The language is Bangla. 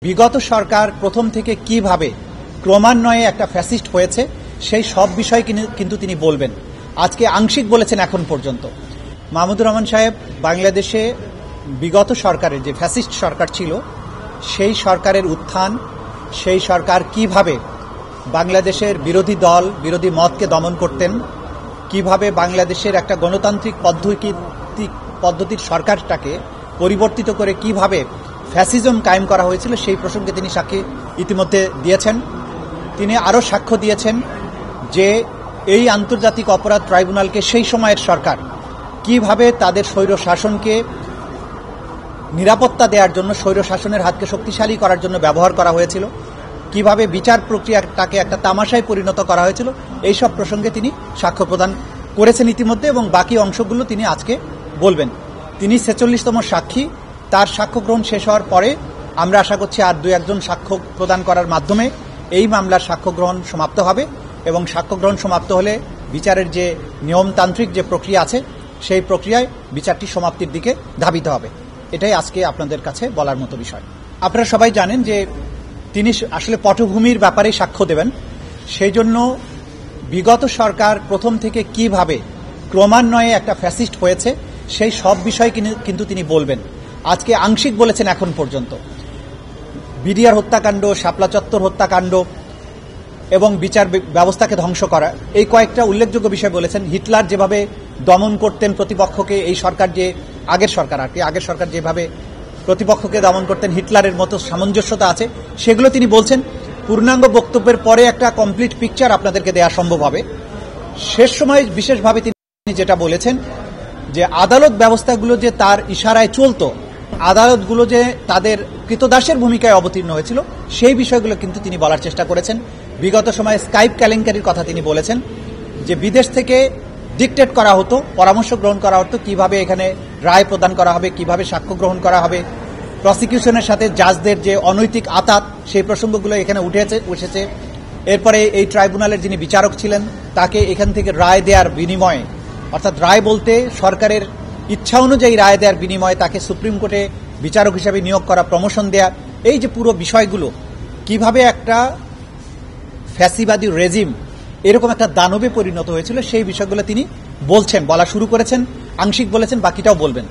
বিগত সরকার প্রথম থেকে কিভাবে ক্রমান্বয়ে একটা ফ্যাসিস্ট হয়েছে সেই সব বিষয় কিন্তু তিনি বলবেন। আজকে আংশিক বলেছেন এখন পর্যন্ত। মাহমুদুর রহমান সাহেব বাংলাদেশে বিগত সরকারের যে ফ্যাসিস্ট সরকার ছিল সেই সরকারের উত্থান, সেই সরকার কিভাবে বাংলাদেশের বিরোধী দল বিরোধী মতকে দমন করতেন, কিভাবে বাংলাদেশের একটা গণতান্ত্রিক পদ্ধতির সরকারটাকে পরিবর্তিত করে কিভাবে ফ্যাসিজম কায়েম করা হয়েছিল সেই প্রসঙ্গে তিনি সাক্ষী ইতিমধ্যে দিয়েছেন। তিনি আরও সাক্ষ্য দিয়েছেন যে এই আন্তর্জাতিক অপরাধ ট্রাইব্যুনালকে সেই সময়ের সরকার কিভাবে তাদের স্বৈর শাসনকে নিরাপত্তা দেওয়ার জন্য, স্বৈর শাসনের হাতকে শক্তিশালী করার জন্য ব্যবহার করা হয়েছিল, কিভাবে বিচার প্রক্রিয়াটাকে একটা তামাশায় পরিণত করা হয়েছিল, এইসব প্রসঙ্গে তিনি সাক্ষ্য প্রদান করেছেন ইতিমধ্যে এবং বাকি অংশগুলো তিনি আজকে বলবেন। তিনি ৪৬তম সাক্ষী। তার সাক্ষ্য গ্রহণ শেষ হওয়ার পরে আমরা আশা করছি আর দু একজন সাক্ষ্য প্রদান করার মাধ্যমে এই মামলার সাক্ষ্য গ্রহণ সমাপ্ত হবে এবং সাক্ষ্য গ্রহণ সমাপ্ত হলে বিচারের যে নিয়মতান্ত্রিক যে প্রক্রিয়া আছে সেই প্রক্রিয়ায় বিচারটি সমাপ্তির দিকে ধাবিত হবে। এটাই আজকে আপনাদের কাছে বলার মতো বিষয়। আপনারা সবাই জানেন যে তিনি আসলে পটভূমির ব্যাপারে সাক্ষ্য দেবেন। সেই জন্য বিগত সরকার প্রথম থেকে কিভাবে ক্রমান্বয়ে একটা ফ্যাসিস্ট হয়েছে সেই সব বিষয় কিন্তু তিনি বলবেন। আজকে আংশিক বলেছেন এখন পর্যন্ত। বিডিআর হত্যাকাণ্ড, শাপলা চত্বর হত্যাকাণ্ড এবং বিচার ব্যবস্থাকে ধ্বংস করা, এই কয়েকটা উল্লেখযোগ্য বিষয় বলেছেন। হিটলার যেভাবে দমন করতেন প্রতিপক্ষকে, এই সরকার যে আগের সরকার যেভাবে প্রতিপক্ষকে দমন করতেন হিটলারের মতো সামঞ্জস্যতা আছে, সেগুলো তিনি বলছেন। পূর্ণাঙ্গ বক্তব্যের পরে একটা কমপ্লিট পিকচার আপনাদেরকে দেওয়া সম্ভব হবে। শেষ সময়ে বিশেষভাবে তিনি যেটা বলেছেন যে আদালত ব্যবস্থাগুলো যে তার ইশারায় চলত, আদালতগুলো যে তাদের কৃতদাসের ভূমিকায় অবতীর্ণ হয়েছিল, সেই বিষয়গুলো কিন্তু তিনি বলার চেষ্টা করেছেন। বিগত সময়ে স্কাইপ কেলেঙ্কারির কথা তিনি বলেছেন যে বিদেশ থেকে ডিকটেট করা হতো, পরামর্শ গ্রহণ করা হতো কিভাবে এখানে রায় প্রদান করা হবে, কিভাবে সাক্ষ্য গ্রহণ করা হবে, প্রসিকিউশনের সাথে জাজদের যে অনৈতিক আতাত, সেই প্রসঙ্গগুলো এখানে উঠেছে। এরপরে এই ট্রাইব্যুনালের যিনি বিচারক ছিলেন তাকে এখান থেকে রায় দেওয়ার বিনিময়ে, অর্থাৎ রায় বলতে সরকারের ইচ্ছা অনুযায়ী রায় দেওয়ার বিনিময়ে তাকে সুপ্রিম কোর্টে বিচারক হিসেবে নিয়োগ করা, প্রমোশন দেয়া, এই যে পুরো বিষয়গুলো কিভাবে একটা ফ্যাসিবাদী রেজিম এরকম একটা দানবে পরিণত হয়েছিল সেই বিষয়গুলো তিনি বলা শুরু করেছেন। আংশিক বলেছেন, বাকিটাও বলবেন।